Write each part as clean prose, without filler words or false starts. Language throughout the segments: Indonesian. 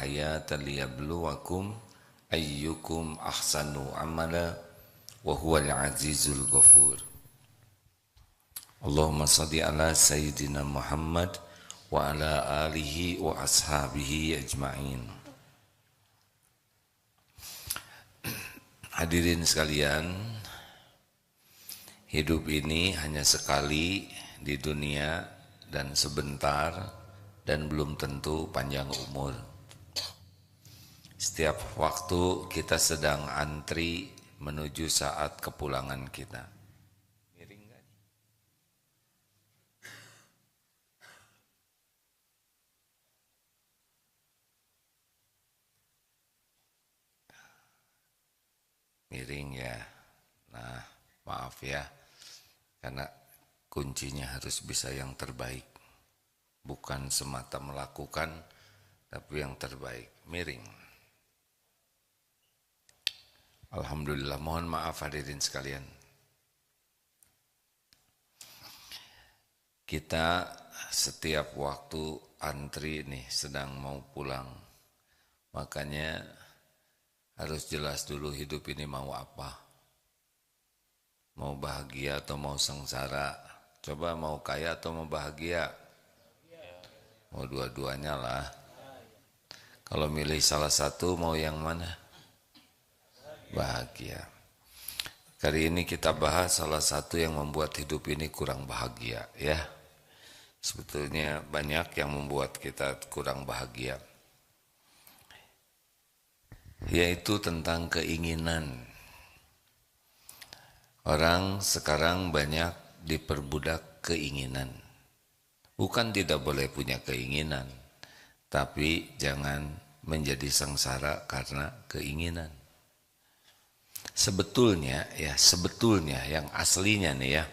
hayata liyabluwakum ayyukum ahsanu amala wa huwal azizul ghafur. Allahumma salli ala sayyidina Muhammad wa ala alihi wa ashabihi ajma'in. Hadirin sekalian, hidup ini hanya sekali di dunia dan sebentar dan belum tentu panjang umur. Setiap waktu kita sedang antri menuju saat kepulangan kita. Miring gak? Miring ya. Nah, maaf ya. Karena kuncinya harus bisa yang terbaik. Bukan semata melakukan, tapi yang terbaik. Miring. Alhamdulillah, mohon maaf hadirin sekalian. Kita setiap waktu antri nih sedang mau pulang. Makanya harus jelas dulu hidup ini mau apa. Mau bahagia atau mau sengsara. Coba mau kaya atau mau bahagia. Mau dua-duanya lah. Kalau milih salah satu mau yang mana? Bahagia. Kali ini kita bahas salah satu yang membuat hidup ini kurang bahagia ya. Sebetulnya banyak yang membuat kita kurang bahagia. Yaitu tentang keinginan. Orang sekarang banyak diperbudak keinginan. Bukan tidak boleh punya keinginan, tapi jangan menjadi sengsara karena keinginan. Sebetulnya yang aslinya nih ya,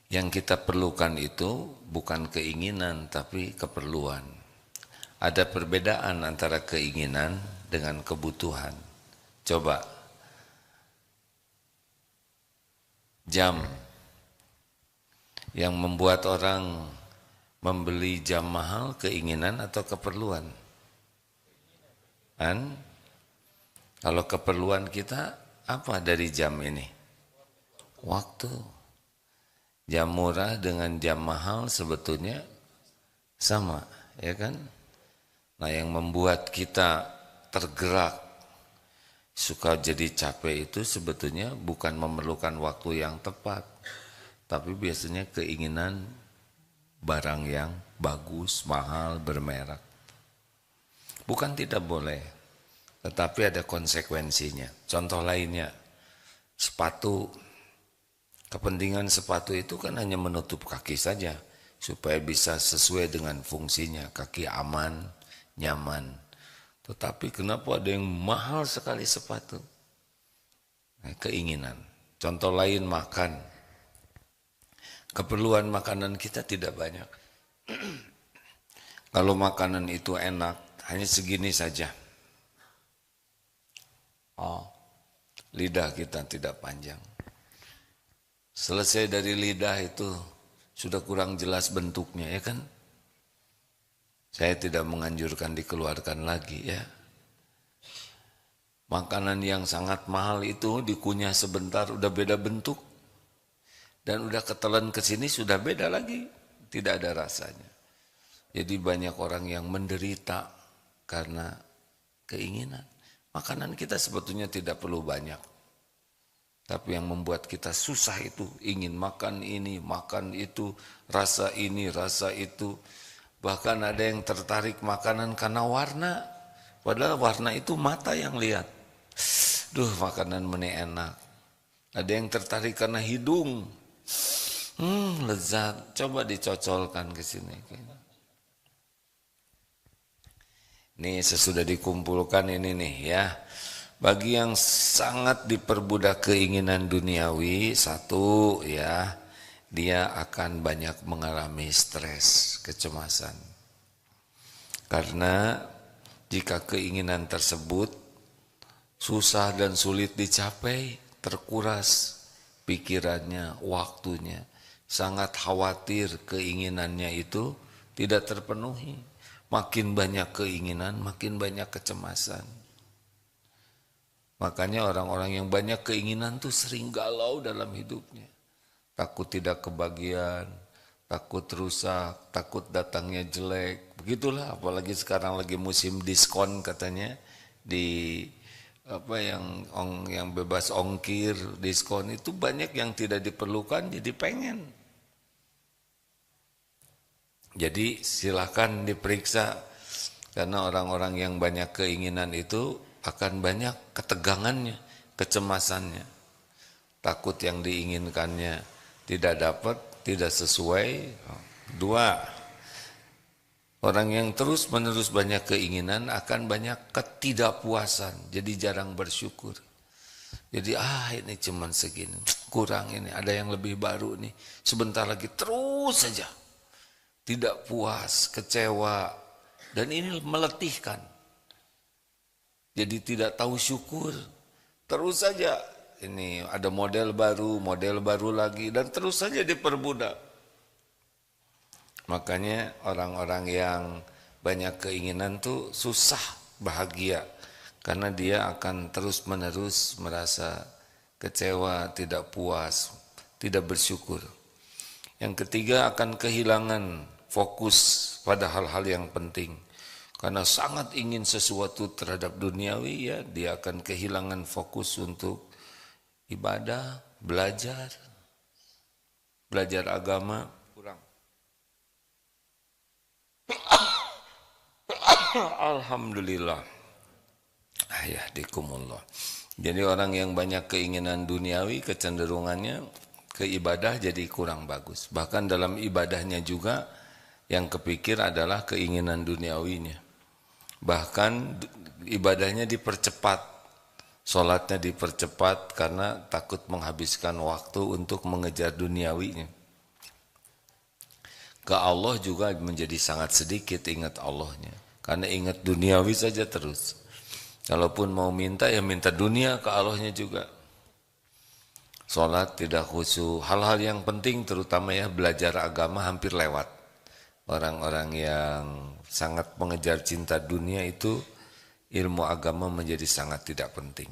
yang kita perlukan itu bukan keinginan tapi keperluan. Ada perbedaan antara keinginan dengan kebutuhan. Coba, jam yang membuat orang membeli jam mahal, keinginan atau keperluan? Kan? Kalau keperluan kita apa dari jam ini? Waktu. Jam murah dengan jam mahal sebetulnya sama, ya kan? Nah, yang membuat kita tergerak, suka jadi capek itu sebetulnya bukan memerlukan waktu yang tepat, tapi biasanya keinginan barang yang bagus, mahal, bermerek. Bukan tidak boleh. Tetapi ada konsekuensinya. Contoh lainnya, sepatu. Kepentingan sepatu itu kan hanya menutup kaki saja, supaya bisa sesuai dengan fungsinya, kaki aman, nyaman. Tetapi kenapa ada yang mahal sekali sepatu? Nah, keinginan. Contoh lain, makan. Keperluan makanan kita tidak banyak. Kalau makanan itu enak, hanya segini saja. Lidah kita tidak panjang. Selesai dari lidah itu sudah kurang jelas bentuknya, ya kan? Saya tidak menganjurkan dikeluarkan lagi ya. Makanan yang sangat mahal itu dikunyah sebentar udah beda bentuk. Dan udah ketelan ke sini sudah beda lagi, tidak ada rasanya. Jadi banyak orang yang menderita karena keinginan. Makanan kita sebetulnya tidak perlu banyak. Tapi yang membuat kita susah itu, ingin makan ini, makan itu, rasa ini, rasa itu. Bahkan ada yang tertarik makanan karena warna. Padahal warna itu mata yang lihat. Duh, makanan ini enak. Ada yang tertarik karena hidung. Lezat. Coba dicocolkan ke sini. Ini sesudah dikumpulkan ini nih ya. Bagi yang sangat diperbudak keinginan duniawi, satu ya, dia akan banyak mengalami stres, kecemasan. Karena jika keinginan tersebut susah dan sulit dicapai, terkuras pikirannya, waktunya, sangat khawatir keinginannya itu tidak terpenuhi. makin banyak keinginan, makin banyak kecemasan. Makanya orang-orang yang banyak keinginan tuh sering galau dalam hidupnya. Takut tidak kebagian, takut rusak, takut datangnya jelek. Begitulah, apalagi sekarang lagi musim diskon katanya di apa yang bebas ongkir, diskon itu banyak yang tidak diperlukan jadi pengen. Jadi silakan diperiksa karena orang-orang yang banyak keinginan itu akan banyak ketegangannya, kecemasannya. Takut yang diinginkannya tidak dapat, tidak sesuai. Dua, orang yang terus-menerus banyak keinginan akan banyak ketidakpuasan, jadi jarang bersyukur. Jadi ini cuman segini, kurang ini, ada yang lebih baru nih, sebentar lagi terus saja. Tidak puas, kecewa, dan ini meletihkan. Jadi tidak tahu syukur, terus saja ini ada model baru lagi, dan terus saja diperbudak. Makanya orang-orang yang banyak keinginan tuh susah bahagia, karena dia akan terus-menerus merasa kecewa, tidak puas, tidak bersyukur. Yang ketiga akan kehilangan fokus pada hal-hal yang penting. Karena sangat ingin sesuatu terhadap duniawi, ya dia akan kehilangan fokus untuk ibadah, belajar agama, kurang. Alhamdulillah. Yahdikumullah. Jadi orang yang banyak keinginan duniawi, kecenderungannya ke ibadah jadi kurang bagus. Bahkan dalam ibadahnya juga yang kepikir adalah keinginan duniawinya. Bahkan ibadahnya dipercepat, sholatnya dipercepat karena takut menghabiskan waktu untuk mengejar duniawinya. Ke Allah juga menjadi sangat sedikit ingat Allahnya, karena ingat duniawi saja terus. Kalaupun mau minta, ya minta dunia ke Allahnya juga. Sholat tidak khusyuk, hal-hal yang penting terutama ya belajar agama hampir lewat. Orang-orang yang sangat mengejar cinta dunia itu ilmu agama menjadi sangat tidak penting.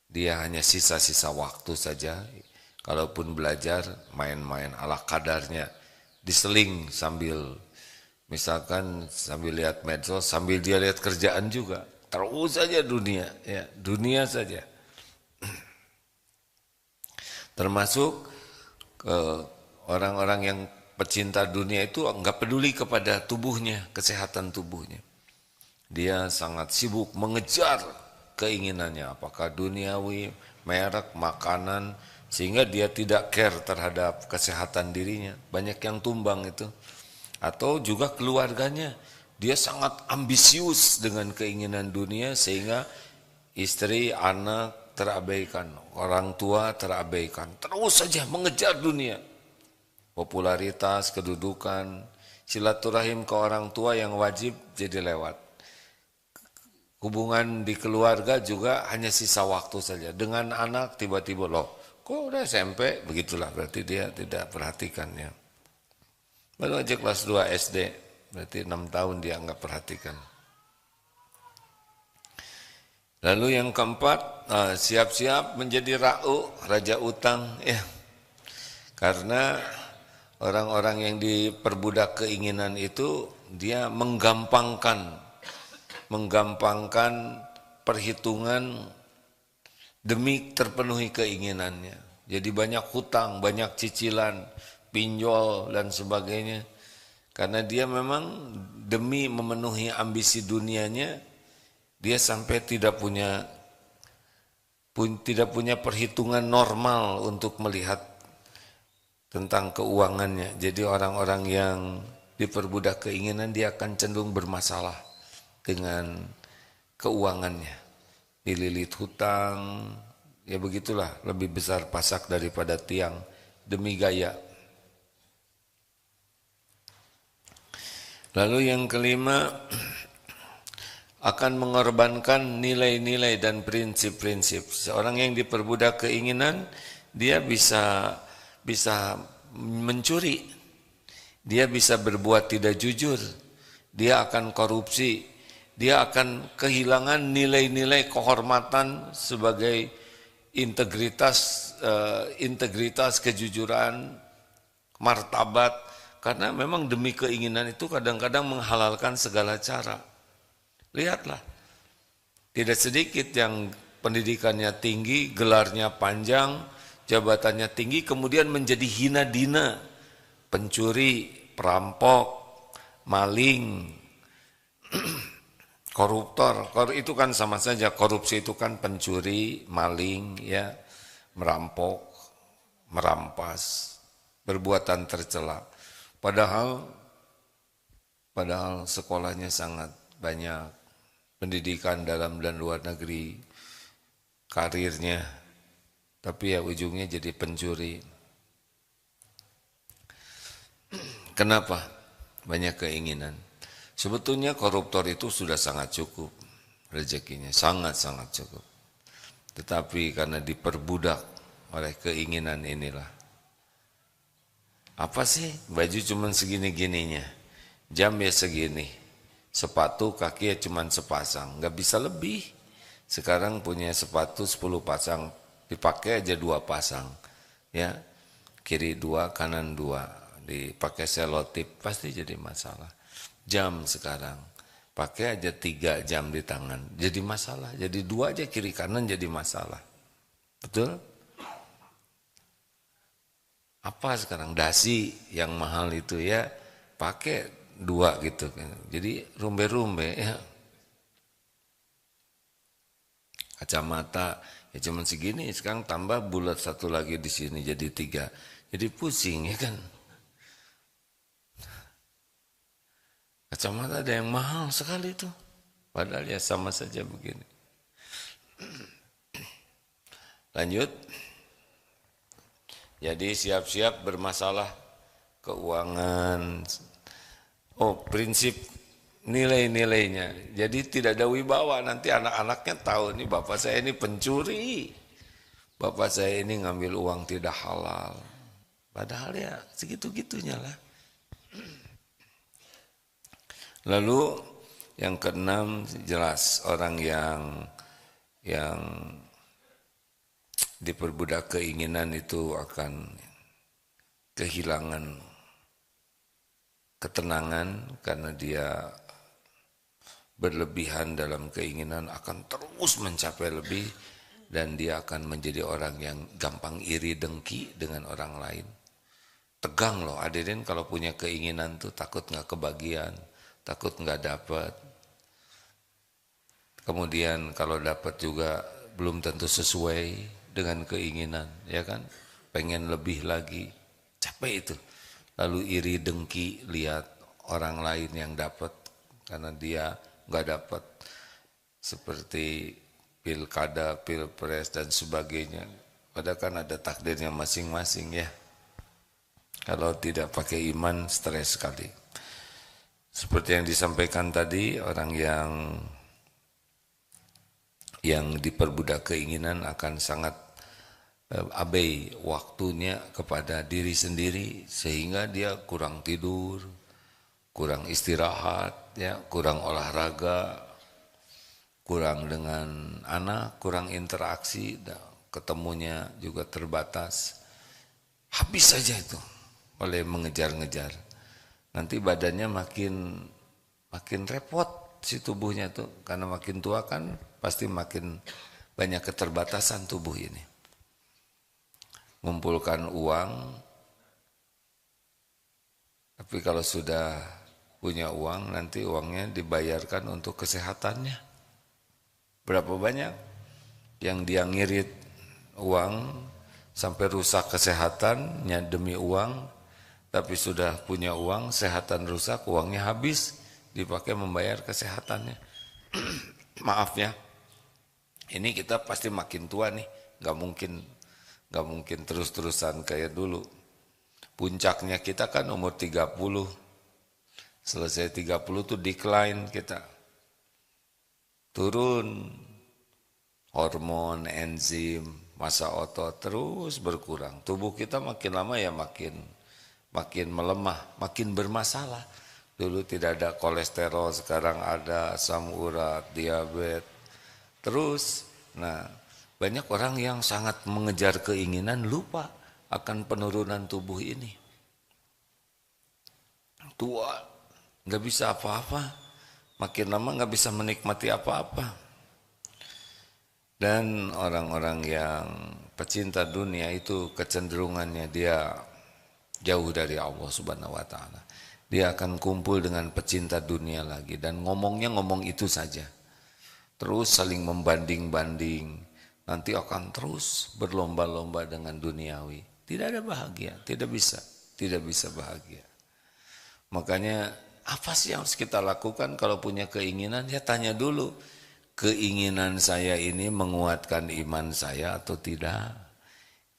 Dia hanya sisa-sisa waktu saja. Kalaupun belajar main-main ala kadarnya, diseling sambil misalkan sambil lihat medsos, sambil dia lihat kerjaan juga. Terus saja dunia, ya dunia saja. Termasuk orang-orang yang pecinta dunia itu enggak peduli kepada tubuhnya, kesehatan tubuhnya. Dia sangat sibuk mengejar keinginannya, apakah duniawi, merek, makanan, sehingga dia tidak care terhadap kesehatan dirinya. Banyak yang tumbang itu. Atau juga keluarganya, dia sangat ambisius dengan keinginan dunia sehingga istri, anak terabaikan, orang tua terabaikan. Terus saja mengejar dunia. Popularitas, kedudukan, silaturahim ke orang tua yang wajib jadi lewat. Hubungan di keluarga juga hanya sisa waktu saja. Dengan anak tiba-tiba kok udah SMP, begitulah berarti dia tidak perhatikannya. Baru aja kelas 2 SD, berarti 6 tahun dia enggak perhatikan. Lalu yang keempat, siap-siap menjadi raja utang, ya. Karena orang-orang yang diperbudak keinginan itu dia menggampangkan perhitungan demi terpenuhi keinginannya. Jadi banyak hutang, banyak cicilan, pinjol dan sebagainya. Karena dia memang demi memenuhi ambisi dunianya, dia sampai tidak punya perhitungan normal untuk melihat tentang keuangannya. Jadi orang-orang yang diperbudak keinginan dia akan cenderung bermasalah dengan keuangannya. Dililit hutang, ya begitulah, lebih besar pasak daripada tiang demi gaya. Lalu yang kelima, akan mengorbankan nilai-nilai dan prinsip-prinsip. Seorang yang diperbudak keinginan, dia bisa mencuri, dia bisa berbuat tidak jujur, dia akan korupsi, dia akan kehilangan nilai-nilai kehormatan sebagai integritas, kejujuran, martabat, karena memang demi keinginan itu kadang-kadang menghalalkan segala cara. Lihatlah, tidak sedikit yang pendidikannya tinggi, gelarnya panjang, jabatannya tinggi, kemudian menjadi hina dina, pencuri, perampok, maling, koruptor. Itu kan sama saja, korupsi itu kan pencuri, maling, ya, merampok, merampas, perbuatan tercela. Padahal sekolahnya sangat banyak, pendidikan dalam dan luar negeri, karirnya, tapi ya ujungnya jadi pencuri. Kenapa? Banyak keinginan. Sebetulnya koruptor itu sudah sangat cukup rezekinya, sangat-sangat cukup. Tetapi karena diperbudak oleh keinginan inilah. Apa sih? Baju cuman segini-gininya, jam ya segini, sepatu kaki ya cuman sepasang, nggak bisa lebih. Sekarang punya sepatu 10 pasang, dipakai aja 2 pasang, ya, kiri 2, kanan 2, dipakai selotip, pasti jadi masalah. Jam sekarang, pakai aja 3 jam di tangan, jadi masalah. Jadi 2 aja kiri kanan jadi masalah. Betul? Apa sekarang? Dasi yang mahal itu ya, pakai 2 gitu. Jadi rumbe-rumbe ya. Kacamata ya cuman segini, sekarang tambah bulat 1 lagi di sini jadi 3. Jadi pusing ya kan. Kacamata ada yang mahal sekali itu. Padahal ya sama saja begini. Lanjut. Jadi siap-siap bermasalah keuangan. Oh, prinsip nilai-nilainya. Jadi tidak ada wibawa, nanti anak-anaknya tahu nih bapak saya ini pencuri. Bapak saya ini ngambil uang tidak halal. Padahal ya segitu-gitunya lah. Lalu yang keenam, jelas orang yang diperbudak keinginan itu akan kehilangan ketenangan karena dia berlebihan dalam keinginan, akan terus mencapai lebih, dan dia akan menjadi orang yang gampang iri dengki dengan orang lain. Tegang loh hadirin kalau punya keinginan tuh, takut nggak kebagian, takut nggak dapat. Kemudian kalau dapat juga belum tentu sesuai dengan keinginan, ya kan? Pengen lebih lagi, capek itu. Lalu iri dengki lihat orang lain yang dapat karena dia nggak dapat, seperti pilkada, pilpres dan sebagainya. Padahal kan ada takdirnya masing-masing ya. Kalau tidak pakai iman, stres sekali. Seperti yang disampaikan tadi, orang yang diperbudak keinginan akan sangat abai waktunya kepada diri sendiri, sehingga dia kurang tidur, kurang istirahat, ya, kurang olahraga, kurang dengan anak, kurang interaksi, ketemunya juga terbatas. Habis saja itu oleh mengejar-ngejar. Nanti badannya makin repot si tubuhnya tuh, karena makin tua kan pasti makin banyak keterbatasan tubuh ini. Ngumpulkan uang, tapi kalau sudah punya uang, nanti uangnya dibayarkan untuk kesehatannya. Berapa banyak yang dia ngirit uang sampai rusak kesehatannya demi uang, tapi sudah punya uang, kesehatan rusak, uangnya habis, dipakai membayar kesehatannya. Maaf ya, ini kita pasti makin tua nih, nggak mungkin terus-terusan kayak dulu. Puncaknya kita kan umur 30, selesai 30 tuh decline kita, turun hormon, enzim, massa otot terus berkurang. Tubuh kita makin lama ya makin melemah, makin bermasalah. Dulu tidak ada kolesterol, sekarang ada asam urat, diabetes. Terus, nah banyak orang yang sangat mengejar keinginan lupa akan penurunan tubuh ini. Tua, nggak bisa apa-apa, makin lama nggak bisa menikmati apa-apa. Dan orang-orang yang pecinta dunia itu kecenderungannya dia jauh dari Allah Subhanahu wa taala. Dia akan kumpul dengan pecinta dunia lagi dan ngomongnya ngomong itu saja. Terus saling membanding-banding, nanti akan terus berlomba-lomba dengan duniawi. Tidak ada bahagia, tidak bisa bahagia. Makanya apa sih yang harus kita lakukan kalau punya keinginan? Ya tanya dulu, keinginan saya ini menguatkan iman saya atau tidak?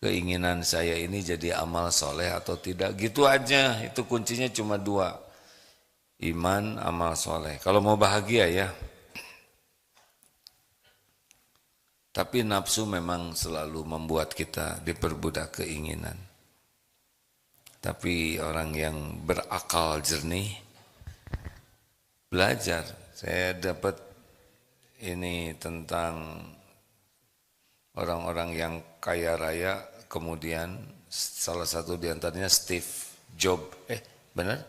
Keinginan saya ini jadi amal soleh atau tidak, gitu aja. Itu kuncinya cuma dua, iman, amal soleh. Kalau mau bahagia ya. Tapi nafsu memang selalu membuat kita diperbudak keinginan. Tapi orang yang berakal jernih, belajar. Saya dapat ini tentang orang-orang yang kaya raya, kemudian salah satu diantaranya Steve Jobs, benar?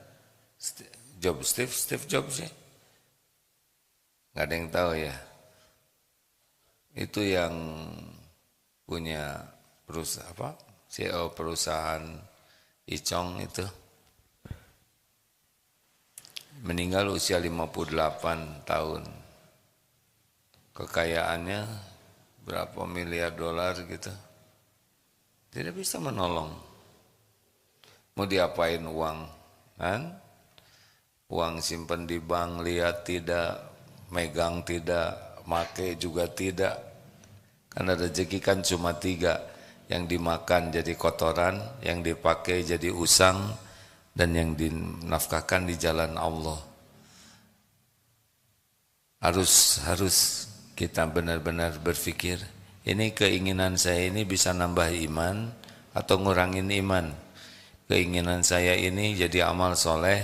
Steve Jobs sih? Nggak ada yang tahu ya. Itu yang punya perusahaan CEO perusahaan Icong itu meninggal usia 58 tahun. Kekayaannya berapa miliar dolar gitu. Tidak bisa menolong. Mau diapain uang? Kan? Uang simpen di bank, lihat tidak, megang tidak, make juga tidak. Karena rezeki kan cuma 3, yang dimakan jadi kotoran, yang dipakai jadi usang, dan yang dinafkahkan di jalan Allah. Harus kita benar-benar berpikir, ini keinginan saya ini bisa nambah iman atau ngurangin iman. Keinginan saya ini jadi amal soleh,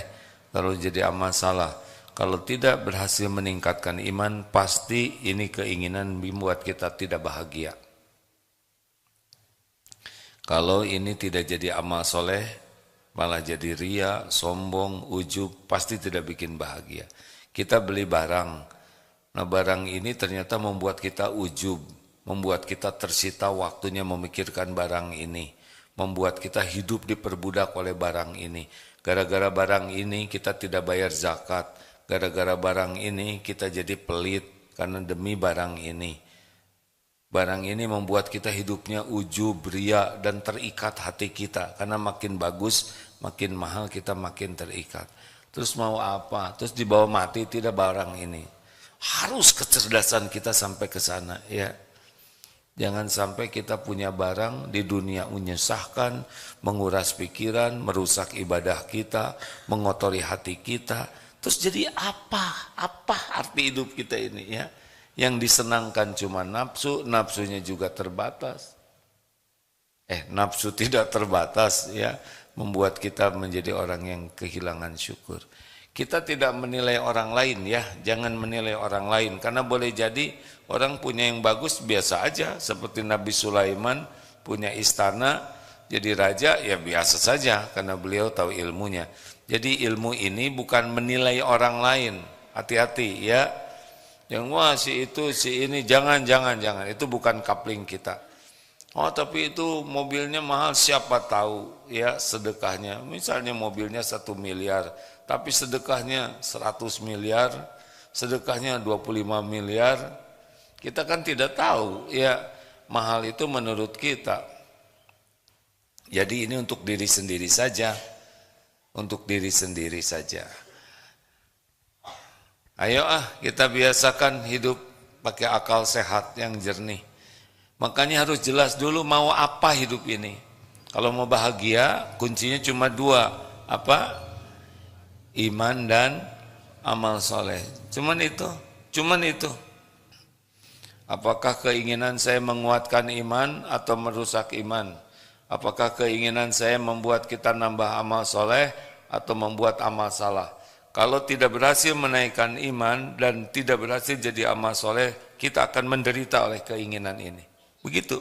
lalu jadi amal salah. Kalau tidak berhasil meningkatkan iman, pasti ini keinginan membuat kita tidak bahagia. Kalau ini tidak jadi amal soleh, malah jadi ria, sombong, ujub, pasti tidak bikin bahagia. Kita beli barang, nah barang ini ternyata membuat kita ujub, membuat kita tersita waktunya memikirkan barang ini, membuat kita hidup diperbudak oleh barang ini. Gara-gara barang ini kita tidak bayar zakat, gara-gara barang ini kita jadi pelit karena demi barang ini. Barang ini membuat kita hidupnya ujub, ria, dan terikat hati kita. Karena makin bagus, makin mahal, kita makin terikat. Terus mau apa? Terus dibawa mati tidak barang ini. Harus kecerdasan kita sampai ke sana, ya. Jangan sampai kita punya barang di dunia menyesahkan, menguras pikiran, merusak ibadah kita, mengotori hati kita. Terus jadi apa? Apa arti hidup kita ini, ya? Yang disenangkan cuma nafsu, nafsunya juga terbatas. Nafsu tidak terbatas, ya, membuat kita menjadi orang yang kehilangan syukur. Kita tidak menilai orang lain, ya, jangan menilai orang lain, karena boleh jadi orang punya yang bagus biasa aja, seperti Nabi Sulaiman punya istana, jadi raja, ya biasa saja, karena beliau tahu ilmunya. Jadi ilmu ini bukan menilai orang lain, hati-hati, ya. Yang wah si itu, si ini, jangan, itu bukan coupling kita. Oh tapi itu mobilnya mahal, siapa tahu, ya sedekahnya. Misalnya mobilnya 1 miliar, tapi sedekahnya 100 miliar, sedekahnya 25 miliar. Kita kan tidak tahu, ya mahal itu menurut kita. Jadi ini untuk diri sendiri saja, untuk diri sendiri saja. Ayo kita biasakan hidup pakai akal sehat yang jernih. Makanya harus jelas dulu mau apa hidup ini. Kalau mau bahagia, kuncinya cuma 2. Apa? Iman dan amal soleh. Cuman itu. Apakah keinginan saya menguatkan iman atau merusak iman? Apakah keinginan saya membuat kita nambah amal soleh atau membuat amal salah? kalau tidak berhasil menaikkan iman dan tidak berhasil jadi amal soleh, kita akan menderita oleh keinginan ini. Begitu.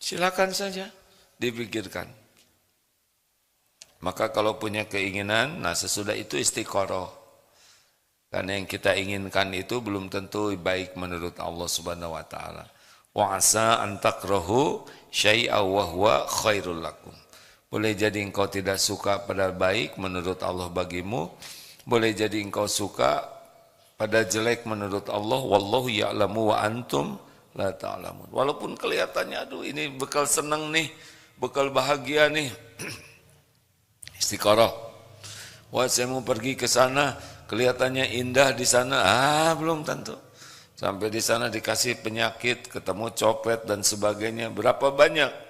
Silakan saja dipikirkan. Maka kalau punya keinginan, nah sesudah itu istiqoroh. Karena yang kita inginkan itu belum tentu baik menurut Allah Subhanahu wa taala. Wa asa an takrahu syai'a wa huwa khairul lakum. Boleh jadi engkau tidak suka pada baik menurut Allah bagimu, boleh jadi engkau suka pada jelek menurut Allah, wallahu ya'lamu wa antum la ta'lamun. Walaupun kelihatannya aduh ini bekal senang nih, bekal bahagia nih. Istiqoroh. Wah, saya mau pergi ke sana, kelihatannya indah di sana. Belum tentu. Sampai di sana dikasih penyakit, ketemu copet dan sebagainya. Berapa banyak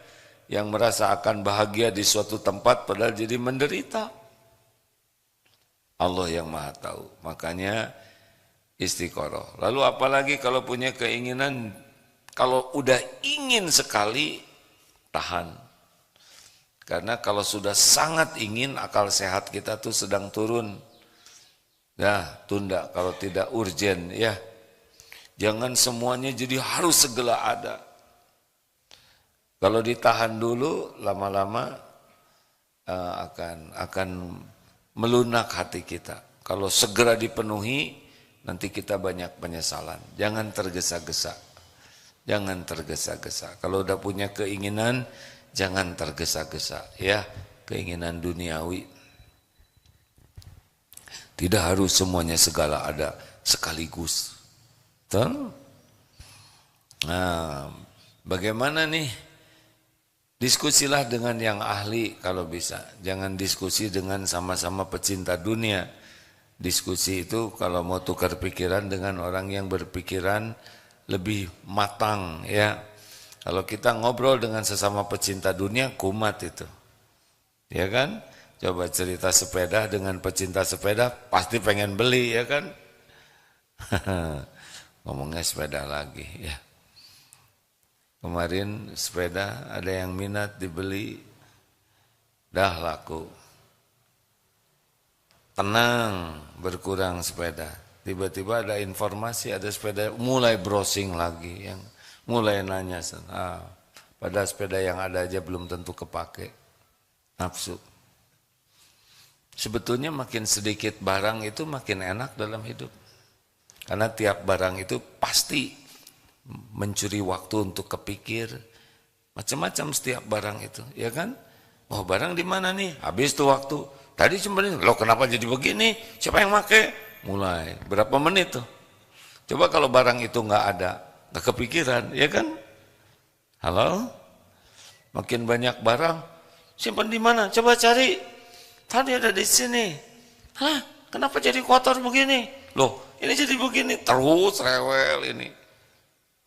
yang merasa akan bahagia di suatu tempat padahal jadi menderita. Allah yang Maha tahu. Makanya istiqoroh. Lalu apalagi kalau punya keinginan, kalau udah ingin sekali, tahan. Karena kalau sudah sangat ingin, akal sehat kita tuh sedang turun. Nah, tunda kalau tidak urgen ya. Jangan semuanya jadi harus segera ada. Kalau ditahan dulu, lama-lama akan melunak hati kita. Kalau segera dipenuhi, nanti kita banyak penyesalan. Jangan tergesa-gesa. Jangan tergesa-gesa. Kalau udah punya keinginan, jangan tergesa-gesa. Ya, keinginan duniawi. Tidak harus semuanya segala ada sekaligus. Tuh. Nah, bagaimana nih? Diskusilah dengan yang ahli kalau bisa. Jangan diskusi dengan sama-sama pecinta dunia. Diskusi itu kalau mau tukar pikiran dengan orang yang berpikiran lebih matang ya. Kalau kita ngobrol dengan sesama pecinta dunia, kumat itu. Ya kan? Coba cerita sepeda dengan pecinta sepeda, pasti pengen beli ya kan? Ngomongnya sepeda lagi ya. Kemarin sepeda ada yang minat dibeli, dah laku. Tenang, berkurang sepeda. Tiba-tiba ada informasi ada sepeda mulai browsing lagi, yang mulai nanya, pada sepeda yang ada aja belum tentu kepake. Nafsu. Sebetulnya makin sedikit barang itu makin enak dalam hidup. Karena tiap barang itu pasti mencuri waktu untuk kepikir macam-macam setiap barang itu, ya kan? Oh, barang di mana nih? Habis tuh waktu. Tadi cuma ini, loh kenapa jadi begini? Siapa yang make? Mulai berapa menit tuh? Coba kalau barang itu nggak ada, nggak kepikiran, ya kan? Halo? Makin banyak barang, simpan di mana? Coba cari. Tadi ada di sini. Hah? Kenapa jadi kotor begini? Loh, ini jadi begini. Terus rewel ini.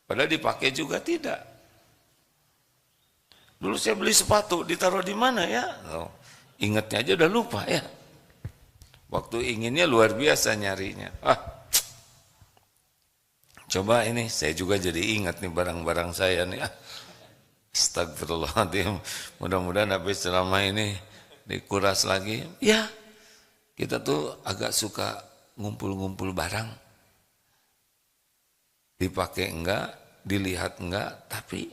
Padahal dipakai juga tidak. Dulu saya beli sepatu, ditaruh di mana ya? Oh, ingatnya aja udah lupa ya. Waktu inginnya luar biasa nyarinya. Coba ini, saya juga jadi ingat nih barang-barang saya nih. Astagfirullahaladzim. Mudah-mudahan habis selama ini dikuras lagi. Ya, kita tuh agak suka ngumpul-ngumpul barang. Dipakai enggak, dilihat enggak, tapi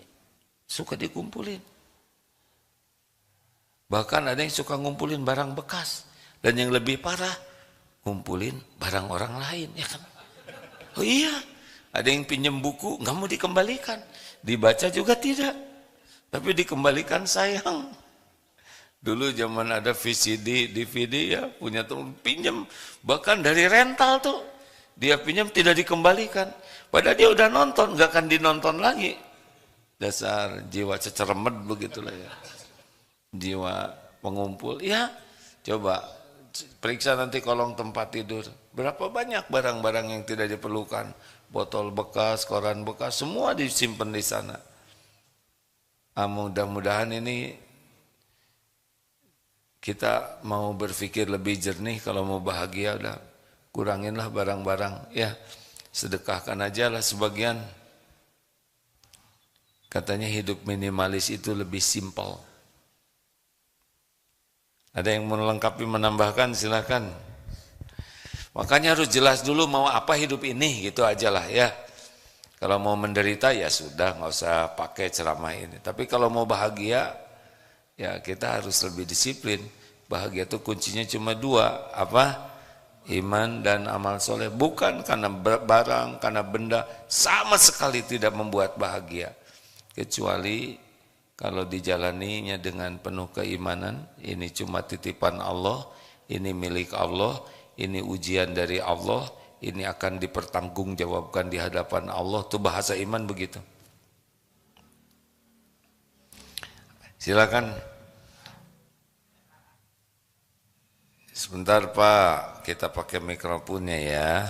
suka dikumpulin. Bahkan ada yang suka ngumpulin barang bekas. Dan yang lebih parah, ngumpulin barang orang lain. Ya kan? Oh iya, ada yang pinjam buku, enggak mau dikembalikan. Dibaca juga tidak, tapi dikembalikan sayang. Dulu zaman ada VCD, DVD ya, punya teman pinjam. Bahkan dari rental tuh, dia pinjam tidak dikembalikan. Padahal dia udah nonton, nggak akan dinonton lagi. Dasar jiwa ceceremet begitulah ya. Jiwa pengumpul. Ya, coba periksa nanti kolong tempat tidur. Berapa banyak barang-barang yang tidak diperlukan. Botol bekas, koran bekas, semua disimpan di sana. Mudah-mudahan ini kita mau berpikir lebih jernih. Kalau mau bahagia, udah kuranginlah barang-barang. Ya. Sedekahkan aja lah sebagian. Katanya hidup minimalis itu lebih simpel. Ada yang melengkapi, menambahkan, silakan. Makanya harus jelas dulu mau apa hidup ini, gitu aja lah ya. Kalau mau menderita ya sudah, nggak usah pakai ceramah ini. Tapi kalau mau bahagia, ya kita harus lebih disiplin. Bahagia itu kuncinya cuma dua, apa? Iman dan amal soleh. Bukan karena barang, karena benda, sama sekali tidak membuat bahagia. Kecuali kalau dijalaninya dengan penuh keimanan, ini cuma titipan Allah, ini milik Allah, ini ujian dari Allah, ini akan dipertanggungjawabkan di hadapan Allah. Itu bahasa iman begitu. Silakan. Sebentar Pak, kita pakai mikrofonnya ya.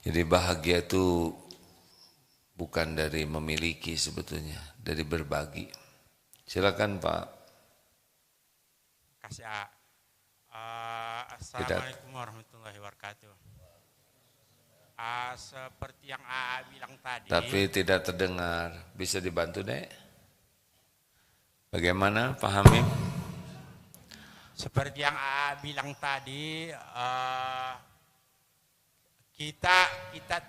Jadi bahagia itu bukan dari memiliki sebetulnya, dari berbagi. Silakan Pak. Kasih Assalamualaikum warahmatullahi wabarakatuh. Seperti yang AA bilang tadi. Tapi tidak terdengar. Bisa dibantu Dek? Bagaimana Pak Hamim? Seperti yang AA bilang tadi, kita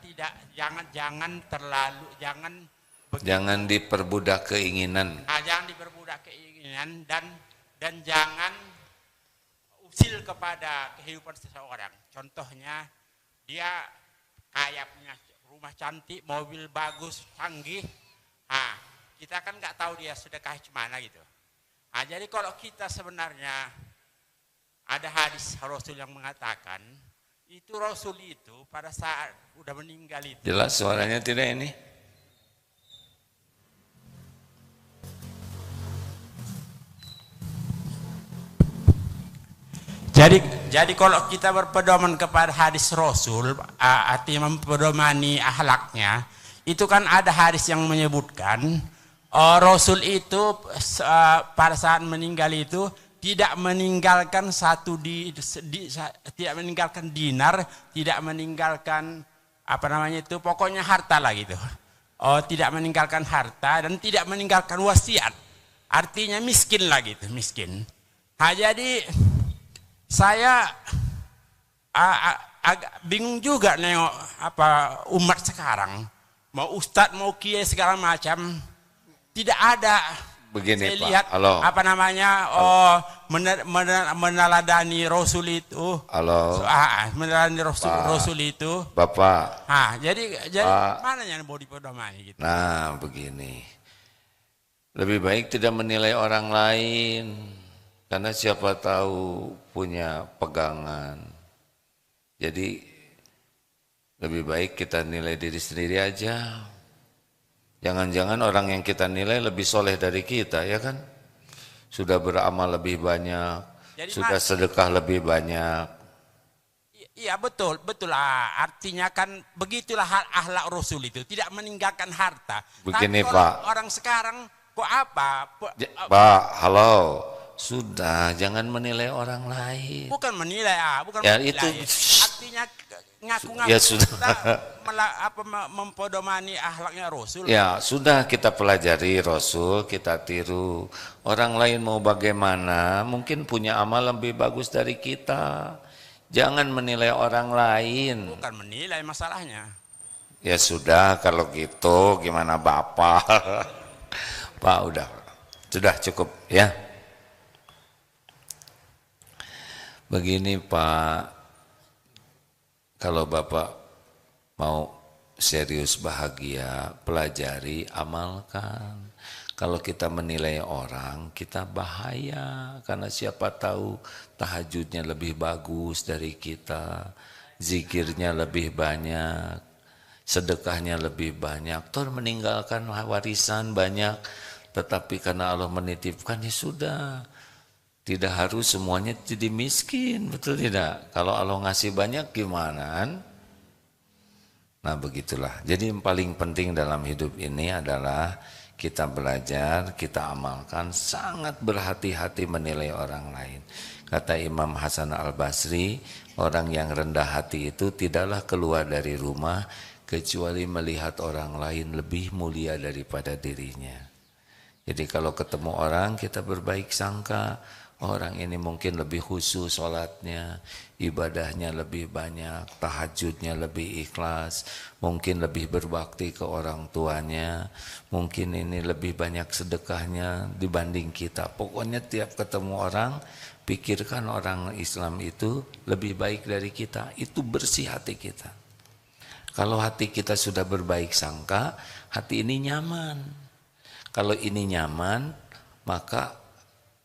tidak jangan diperbudak keinginan. Jangan diperbudak keinginan dan jangan usil kepada kehidupan seseorang. Contohnya dia kayak punya rumah cantik, mobil bagus, canggih. Kita kan nggak tahu dia sedekah kemana gitu. Jadi kalau kita sebenarnya ada hadis Rasul yang mengatakan itu Rasul itu pada saat udah meninggal itu. Jelas suaranya tidak ini? Jadi kalau kita berpedoman kepada hadis Rasul, artinya mempedomani akhlaknya, itu kan ada hadis yang menyebutkan Rasul itu pada saat meninggal itu tidak meninggalkan tidak meninggalkan dinar, tidak meninggalkan pokoknya harta lah gitu. Tidak meninggalkan harta dan tidak meninggalkan wasiat. Artinya miskin lah gitu, miskin. Jadi saya agak bingung juga nengok umat sekarang, mau ustadz mau kiai segala macam, tidak ada. Begini saya Pak, lihat halo. Meneladani Rasul itu. Halo. Meneladani Rasul itu. Bapak. Jadi Pak, mana yang mau dipedomani gitu. Nah, begini. Lebih baik tidak menilai orang lain. Karena siapa tahu punya pegangan. Jadi lebih baik kita nilai diri sendiri aja. Jangan-jangan orang yang kita nilai lebih soleh dari kita, ya kan? Sudah beramal lebih banyak, jadi sudah sedekah lebih banyak. Iya betul. Artinya kan begitulah akhlak Rasul itu, tidak meninggalkan harta. Begini tapi Pak. Orang sekarang kok apa? Pak, halo. Sudah, jangan menilai orang lain. Bukan menilai, bukan ya, menilai. Itu artinya ngaku-ngaku ya sudah. Kita mempedomani akhlaknya Rasul. Ya sudah, kita pelajari Rasul, kita tiru. Orang lain mau bagaimana, mungkin punya amal lebih bagus dari kita. Jangan menilai orang lain. Bukan menilai masalahnya. Ya sudah, kalau gitu gimana Bapak? Pak sudah cukup ya. Begini Pak, kalau Bapak mau serius bahagia, pelajari, amalkan. Kalau kita menilai orang, kita bahaya. Karena siapa tahu tahajudnya lebih bagus dari kita, zikirnya lebih banyak, sedekahnya lebih banyak. Toh meninggalkan warisan banyak, tetapi karena Allah menitipkan ya sudah. Tidak harus semuanya jadi miskin, betul tidak? Kalau Allah ngasih banyak gimana? Nah begitulah. Jadi yang paling penting dalam hidup ini adalah kita belajar, kita amalkan, sangat berhati-hati menilai orang lain. Kata Imam Hasan Al-Basri, orang yang rendah hati itu tidaklah keluar dari rumah kecuali melihat orang lain lebih mulia daripada dirinya. Jadi kalau ketemu orang kita berbaik sangka, orang ini mungkin lebih khusyuk sholatnya, ibadahnya lebih banyak, tahajudnya lebih ikhlas, mungkin lebih berbakti ke orang tuanya, mungkin ini lebih banyak sedekahnya dibanding kita. Pokoknya tiap ketemu orang, pikirkan orang Islam itu lebih baik dari kita, itu bersih hati kita. Kalau hati kita sudah berbaik sangka, hati ini nyaman. Kalau ini nyaman, maka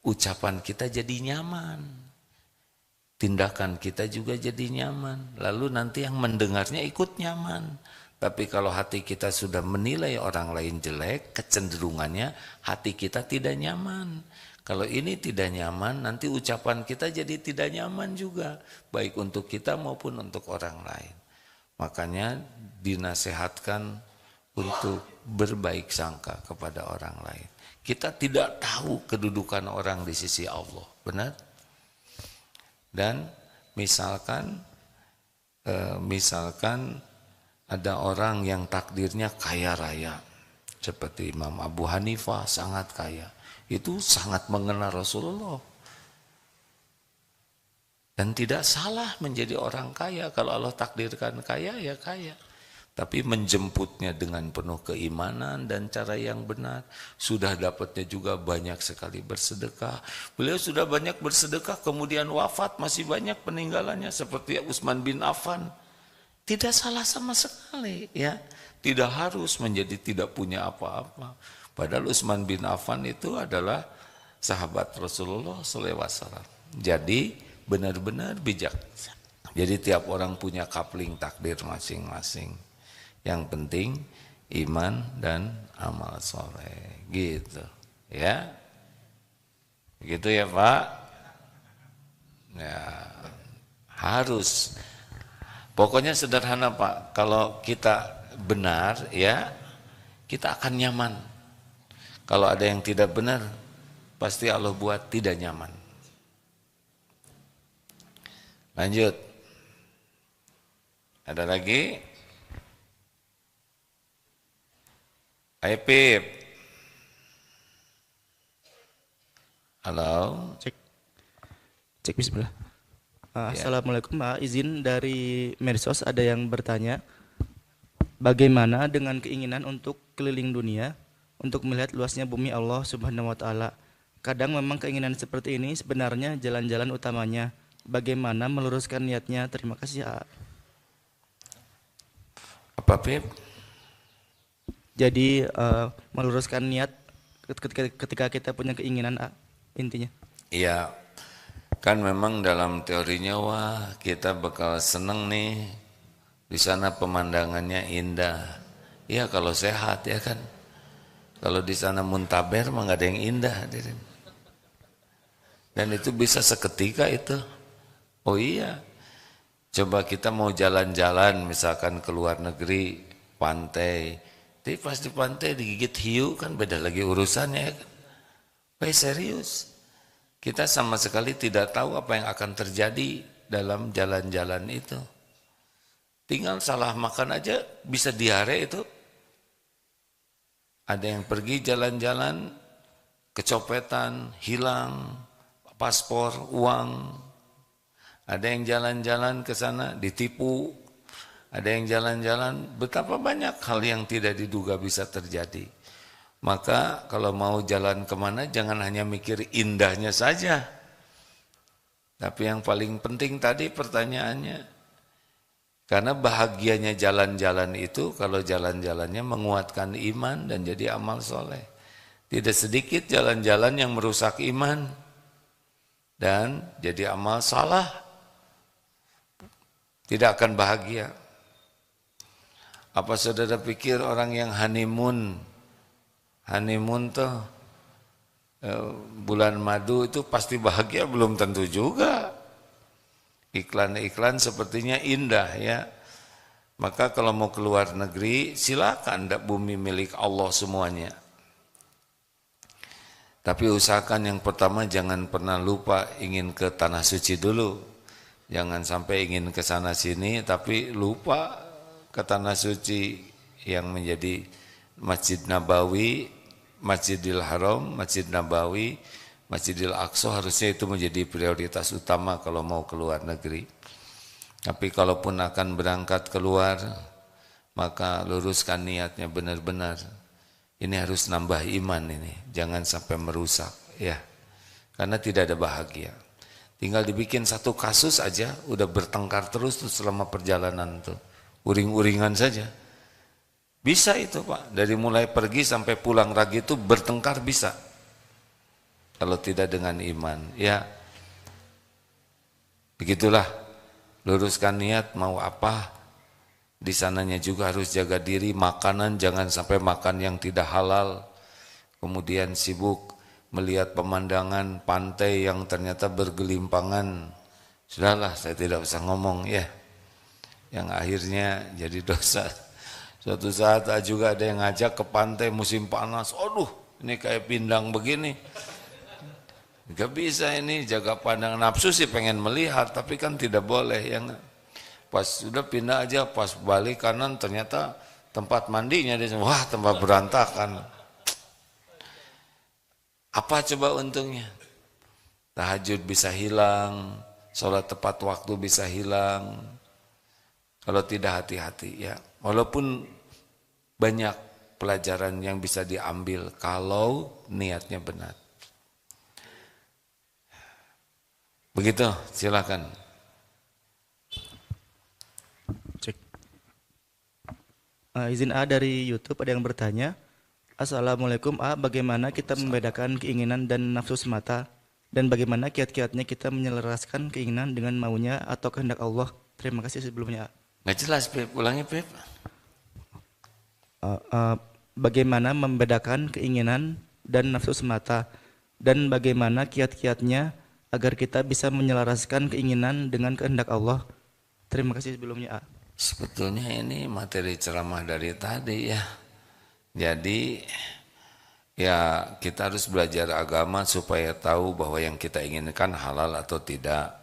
ucapan kita jadi nyaman. Tindakan kita juga jadi nyaman. Lalu nanti yang mendengarnya ikut nyaman. Tapi kalau hati kita sudah menilai orang lain jelek, kecenderungannya hati kita tidak nyaman. Kalau ini tidak nyaman, nanti ucapan kita jadi tidak nyaman juga. Baik untuk kita maupun untuk orang lain. Makanya dinasehatkan untuk berbaik sangka kepada orang lain. Kita tidak tahu kedudukan orang di sisi Allah, benar? Dan misalkan ada orang yang takdirnya kaya raya, seperti Imam Abu Hanifah sangat kaya, itu sangat mengenal Rasulullah. Dan tidak salah menjadi orang kaya, kalau Allah takdirkan kaya ya kaya. Tapi menjemputnya dengan penuh keimanan dan cara yang benar. Sudah dapatnya juga banyak sekali bersedekah. Beliau sudah banyak bersedekah, kemudian wafat, masih banyak peninggalannya. Seperti Utsman bin Affan. Tidak salah sama sekali, ya. Tidak harus menjadi tidak punya apa-apa. Padahal Utsman bin Affan itu adalah sahabat Rasulullah SAW. Jadi benar-benar bijak. Jadi tiap orang punya kapling takdir masing-masing. Yang penting iman dan amal soleh, gitu, ya, gitu ya Pak. Ya, harus. Pokoknya sederhana Pak. Kalau kita benar, ya, kita akan nyaman. Kalau ada yang tidak benar, pasti Allah buat tidak nyaman. Lanjut. Ada lagi? Ayo Pip. Halo. Cek bismillah. Assalamualaikum Pak, izin dari Medsos ada yang bertanya, bagaimana dengan keinginan untuk keliling dunia untuk melihat luasnya bumi Allah Subhanahu wa taala? Kadang memang keinginan seperti ini sebenarnya jalan-jalan utamanya. Bagaimana meluruskan niatnya? Terima kasih. Apa Pip? Jadi meluruskan niat ketika kita punya keinginan, intinya. Iya, kan memang dalam teorinya wah kita bakal seneng nih, di sana pemandangannya indah. Iya kalau sehat ya kan. Kalau di sana muntaber mah nggak ada yang indah. Dan itu bisa seketika itu. Oh iya, coba kita mau jalan-jalan misalkan ke luar negeri, pantai. Tapi pas di pantai digigit hiu kan beda lagi urusannya ya kan. Baik serius. Kita sama sekali tidak tahu apa yang akan terjadi dalam jalan-jalan itu. Tinggal salah makan aja bisa diare itu. Ada yang pergi jalan-jalan, kecopetan, hilang, paspor, uang. Ada yang jalan-jalan ke sana ditipu. Ada yang jalan-jalan, betapa banyak hal yang tidak diduga bisa terjadi. Maka kalau mau jalan kemana jangan hanya mikir indahnya saja. Tapi yang paling penting tadi pertanyaannya. Karena bahagianya jalan-jalan itu kalau jalan-jalannya menguatkan iman dan jadi amal soleh. Tidak sedikit jalan-jalan yang merusak iman dan jadi amal salah. Tidak akan bahagia. Apa saudara pikir orang yang honeymoon tuh bulan madu itu pasti bahagia? Belum tentu juga. Iklan-iklan sepertinya indah ya. Maka kalau mau keluar negeri silakan, ndak bumi milik Allah semuanya. Tapi usahakan yang pertama jangan pernah lupa ingin ke tanah suci dulu. Jangan sampai ingin ke sana sini tapi lupa ke tanah suci yang menjadi Masjid Nabawi Masjidil Haram, Masjid Nabawi, Masjidil Aqsa harusnya itu menjadi prioritas utama kalau mau keluar negeri. Tapi kalaupun akan berangkat keluar, maka luruskan niatnya benar-benar. Ini harus nambah iman ini, jangan sampai merusak ya. Karena tidak ada bahagia. Tinggal dibikin satu kasus aja, udah bertengkar terus tuh selama perjalanan tuh. Uring-uringan saja. Bisa itu Pak, dari mulai pergi sampai pulang lagi itu bertengkar bisa. Kalau tidak dengan iman, ya begitulah. Luruskan niat mau apa. Di sananya juga harus jaga diri, makanan jangan sampai makan yang tidak halal. Kemudian sibuk melihat pemandangan pantai yang ternyata bergelimpangan. Sudahlah, saya tidak usah ngomong ya. Yang akhirnya jadi dosa. Suatu saat juga ada yang ngajak ke pantai musim panas. Aduh, ini kayak pindang begini. Gak bisa ini jaga pandangan, nafsu sih pengen melihat tapi kan tidak boleh ya. Pas sudah pindah aja, pas balik kanan ternyata tempat mandinya dia, wah tempat berantakan. Apa coba untungnya? Tahajud bisa hilang, sholat tepat waktu bisa hilang. Kalau tidak hati-hati ya. Walaupun banyak pelajaran yang bisa diambil kalau niatnya benar. Begitu, silakan. Cek. Izin A dari YouTube ada yang bertanya, Assalamualaikum A, bagaimana kita membedakan keinginan dan nafsu semata, dan bagaimana kiat-kiatnya kita menyelaraskan keinginan dengan maunya atau kehendak Allah? Terima kasih sebelumnya A. Nggak jelas Pep, ulangi Pep. Bagaimana membedakan keinginan dan nafsu semata, dan bagaimana kiat-kiatnya agar kita bisa menyelaraskan keinginan dengan kehendak Allah? Terima kasih sebelumnya A. Sebetulnya ini materi ceramah dari tadi ya. Jadi ya kita harus belajar agama supaya tahu bahwa yang kita inginkan halal atau tidak,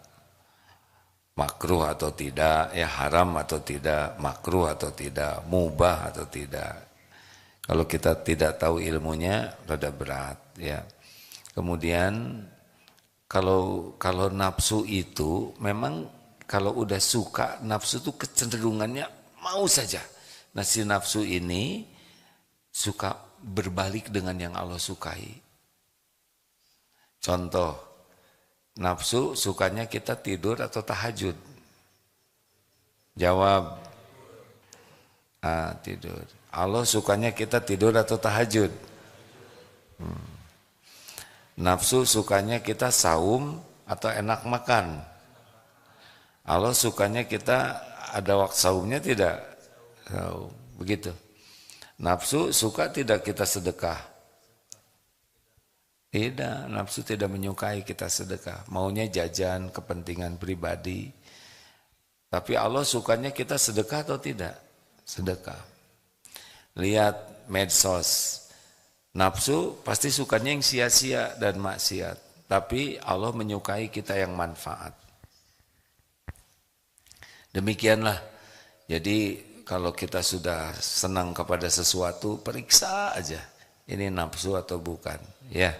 makruh atau tidak, ya haram atau tidak, makruh atau tidak, mubah atau tidak. Kalau kita tidak tahu ilmunya rada berat ya. Kemudian kalau nafsu itu memang kalau udah suka, nafsu itu kecenderungannya mau saja. Nah si nafsu ini suka berbalik dengan yang Allah sukai. Contoh, nafsu sukanya kita tidur atau tahajud? Jawab. Tidur. Allah sukanya kita tidur atau tahajud? Nafsu sukanya kita saum atau enak makan? Allah sukanya kita ada waktu saumnya tidak? Begitu. Nafsu suka tidak kita sedekah? Tidak, nafsu tidak menyukai kita sedekah. Maunya jajan, kepentingan pribadi. Tapi Allah sukanya kita sedekah atau tidak? Sedekah. Lihat medsos. Nafsu pasti sukanya yang sia-sia dan maksiat. Tapi Allah menyukai kita yang manfaat. Demikianlah. Jadi kalau kita sudah senang kepada sesuatu, periksa aja. Ini nafsu atau bukan. Ya.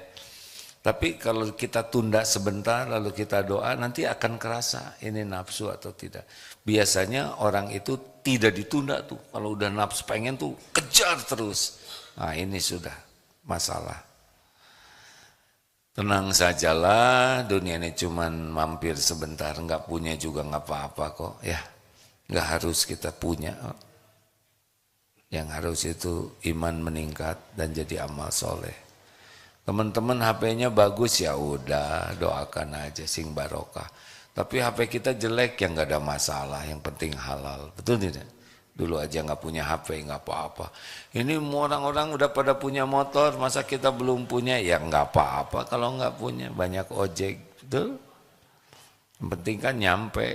Tapi kalau kita tunda sebentar lalu kita doa, nanti akan kerasa ini nafsu atau tidak. Biasanya orang itu tidak ditunda tuh. Kalau udah nafsu pengen tuh kejar terus. Nah ini sudah masalah. Tenang sajalah, dunia ini cuman mampir sebentar, nggak punya juga nggak apa-apa kok, ya. Nggak harus kita punya. Yang harus itu iman meningkat dan jadi amal soleh. Teman-teman HP-nya bagus ya udah doakan aja sing barokah. Tapi HP kita jelek ya nggak ada masalah, yang penting halal, betul tidak? Dulu aja nggak punya HP nggak apa-apa. Ini orang-orang udah pada punya motor, masa kita belum punya? Ya nggak apa-apa kalau nggak punya, banyak ojek, betul? Yang penting kan nyampe.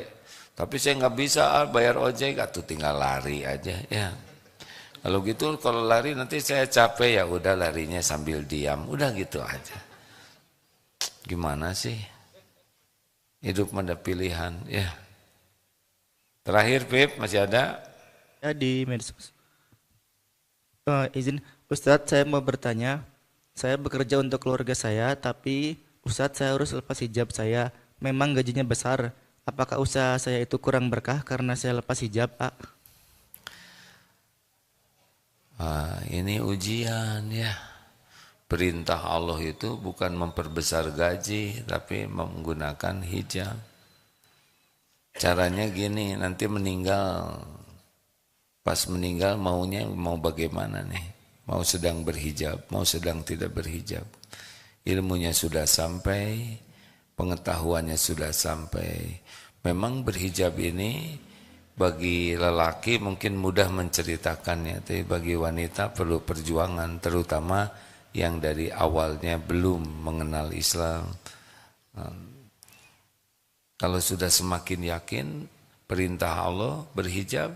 Tapi saya nggak bisa bayar ojek, atau tinggal lari aja ya. Kalau gitu kalau lari nanti saya capek ya udah larinya sambil diam, udah gitu aja. Gimana sih? Hidup ada pilihan ya. Terakhir Pip masih ada? Ya di medsos. Izin Ustadz, saya mau bertanya, Saya bekerja untuk keluarga saya, tapi Ustadz saya harus lepas hijab saya. Memang gajinya besar. Apakah usaha saya itu kurang berkah karena saya lepas hijab, Pak? Ini ujian ya. Perintah Allah itu bukan memperbesar gaji, tapi menggunakan hijab. Caranya gini, nanti meninggal. Pas meninggal maunya mau bagaimana nih? Mau sedang berhijab, mau sedang tidak berhijab. Ilmunya sudah sampai, pengetahuannya sudah sampai. Memang berhijab ini bagi lelaki mungkin mudah menceritakannya, tapi bagi wanita perlu perjuangan, terutama yang dari awalnya belum mengenal Islam. Kalau sudah semakin yakin perintah Allah berhijab,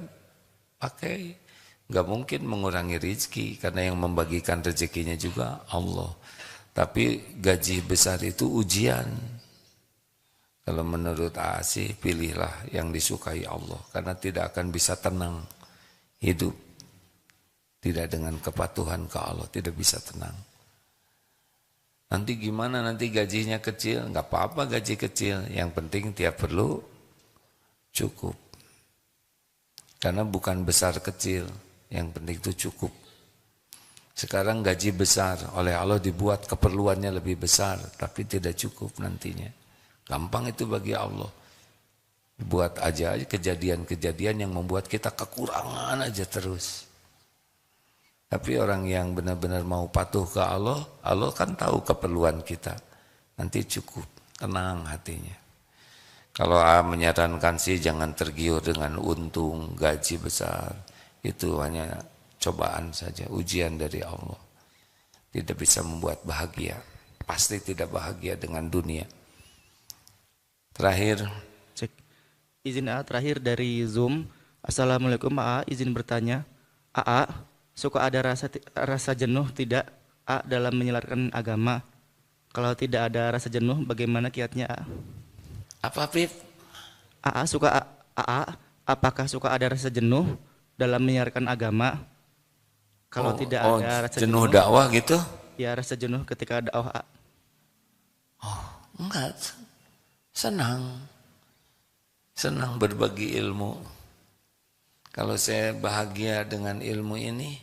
pakai. Nggak mungkin mengurangi rezeki karena yang membagikan rezekinya juga Allah. Tapi gaji besar itu ujian. Kalau menurut sih pilihlah yang disukai Allah karena tidak akan bisa tenang hidup tidak dengan kepatuhan ke Allah, tidak bisa tenang. Nanti gimana nanti gajinya kecil? Nggak apa-apa gaji kecil, yang penting tiap perlu cukup. Karena bukan besar kecil, yang penting itu cukup. Sekarang gaji besar oleh Allah dibuat keperluannya lebih besar, tapi tidak cukup nantinya. Gampang itu bagi Allah. Buat aja kejadian-kejadian yang membuat kita kekurangan aja terus. Tapi orang yang benar-benar mau patuh ke Allah, Allah kan tahu keperluan kita. Nanti cukup, tenang hatinya. Kalau menyarankan sih jangan tergiur dengan untung, gaji besar. Itu hanya cobaan saja, ujian dari Allah. Tidak bisa membuat bahagia. Pasti tidak bahagia dengan dunia. Terakhir. Cek. Izin AA terakhir dari Zoom. Assalamualaikum AA, izin bertanya. AA, suka ada rasa jenuh tidak AA dalam menyelarkan agama? Kalau tidak ada rasa jenuh, bagaimana kiatnya AA? Apa Pip? AA, apakah suka ada rasa jenuh dalam menyiarkan agama? Kalau tidak ada rasa jenuh dakwah gitu? Ya, rasa jenuh ketika dakwah. Enggak. Senang berbagi ilmu. Kalau saya bahagia dengan ilmu ini,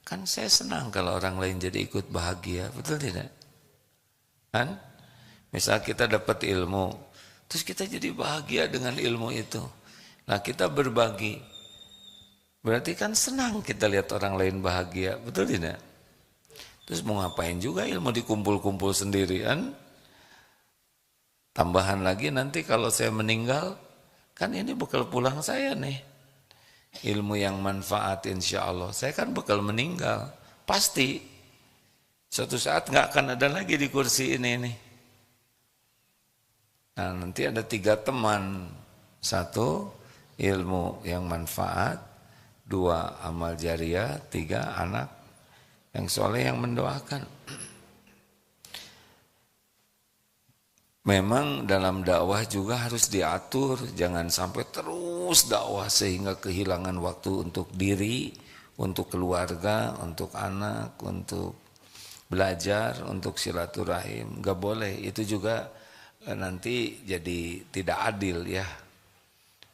kan saya senang kalau orang lain jadi ikut bahagia, betul tidak? Kan? Misal kita dapat ilmu, terus kita jadi bahagia dengan ilmu itu. Nah kita berbagi, berarti kan senang kita lihat orang lain bahagia, betul tidak? Terus mau ngapain juga ilmu dikumpul-kumpul sendirian? Tambahan lagi nanti kalau saya meninggal, kan ini bekal pulang saya nih. Ilmu yang manfaat insya Allah. Saya kan bekal meninggal. Pasti. Suatu saat nggak akan ada lagi di kursi ini nih. Nah nanti ada 3 teman. 1, ilmu yang manfaat. 2, amal jariah. 3, anak yang soleh yang mendoakan. Memang dalam dakwah juga harus diatur, jangan sampai terus dakwah sehingga kehilangan waktu untuk diri, untuk keluarga, untuk anak, untuk belajar, untuk silaturahim. Gak boleh, itu juga nanti jadi tidak adil ya.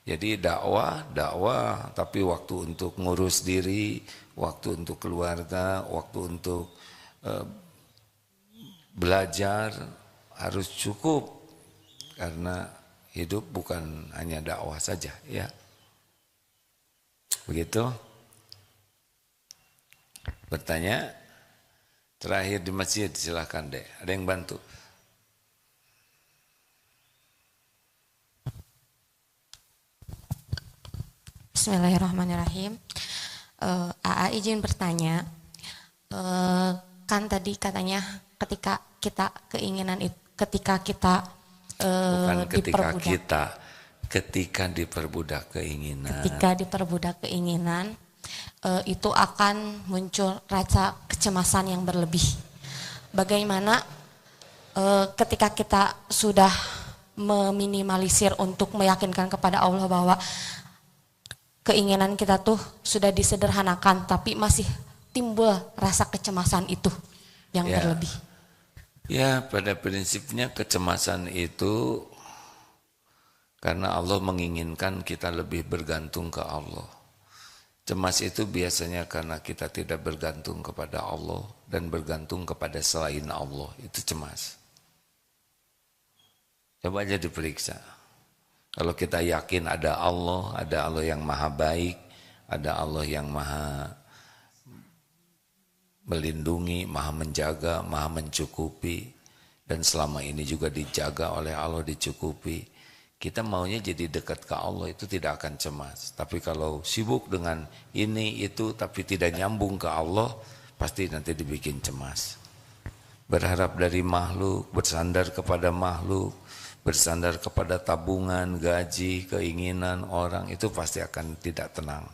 Jadi dakwah, tapi waktu untuk ngurus diri, waktu untuk keluarga, waktu untuk belajar, harus cukup karena hidup bukan hanya dakwah saja ya. Begitu. Bertanya terakhir di masjid silakan deh. Ada yang bantu? Bismillahirrahmanirrahim. AA izin bertanya. Kan tadi katanya ketika kita keinginan itu ketika kita bukan ketika diperbudak. Ketika diperbudak keinginan. Ketika diperbudak keinginan, itu akan muncul rasa kecemasan yang berlebih. Bagaimana ketika kita sudah meminimalisir untuk meyakinkan kepada Allah bahwa keinginan kita tuh sudah disederhanakan, tapi masih timbul rasa kecemasan itu. yang Ya. berlebih? Ya, pada prinsipnya kecemasan itu karena Allah menginginkan kita lebih bergantung ke Allah. Cemas itu biasanya karena kita tidak bergantung kepada Allah dan bergantung kepada selain Allah, itu cemas. Coba aja diperiksa. Kalau kita yakin ada Allah yang maha baik, ada Allah yang maha melindungi, maha menjaga, maha mencukupi, dan selama ini juga dijaga oleh Allah, dicukupi. Kita maunya jadi dekat ke Allah, itu tidak akan cemas. Tapi kalau sibuk dengan ini itu tapi tidak nyambung ke Allah, pasti nanti dibikin cemas. Berharap dari makhluk, bersandar kepada makhluk, bersandar kepada tabungan, gaji, keinginan orang, itu pasti akan tidak tenang.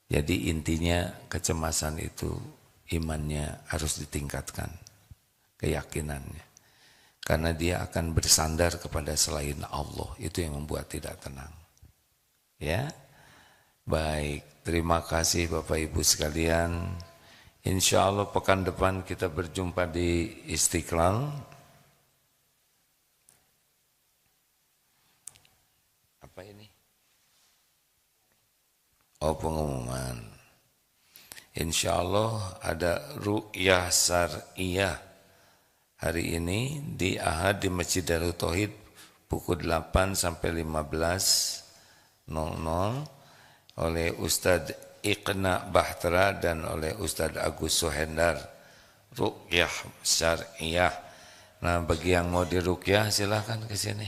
Jadi intinya kecemasan itu imannya harus ditingkatkan, keyakinannya. Karena dia akan bersandar kepada selain Allah, itu yang membuat tidak tenang. Ya, baik, terima kasih Bapak Ibu sekalian. Insya Allah pekan depan kita berjumpa di Istiqlal. Apa ini? Oh, pengumuman. Insya Allah ada ru'yah syar'iyah hari ini di Ahad di Masjid Darut Tauhid pukul 8 sampai 15.00 oleh Ustadz Iqna Bahtera dan oleh Ustadz Agus Suhendar. Ru'yah syar'iyah. Nah, bagi yang mau diruqyah silahkan ke sini.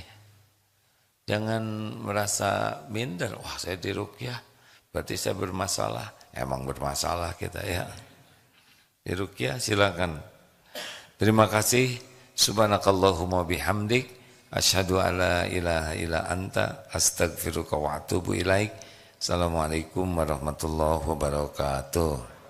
Jangan merasa minder, wah saya diruqyah, berarti saya bermasalah. Emang bermasalah kita ya. Diruqyah silakan. Terima kasih. Subhanakallahumma bihamdik. Asyhadu alla ilaha illa anta. Astaghfiruka wa atubu ilaik. Assalamualaikum warahmatullahi wabarakatuh.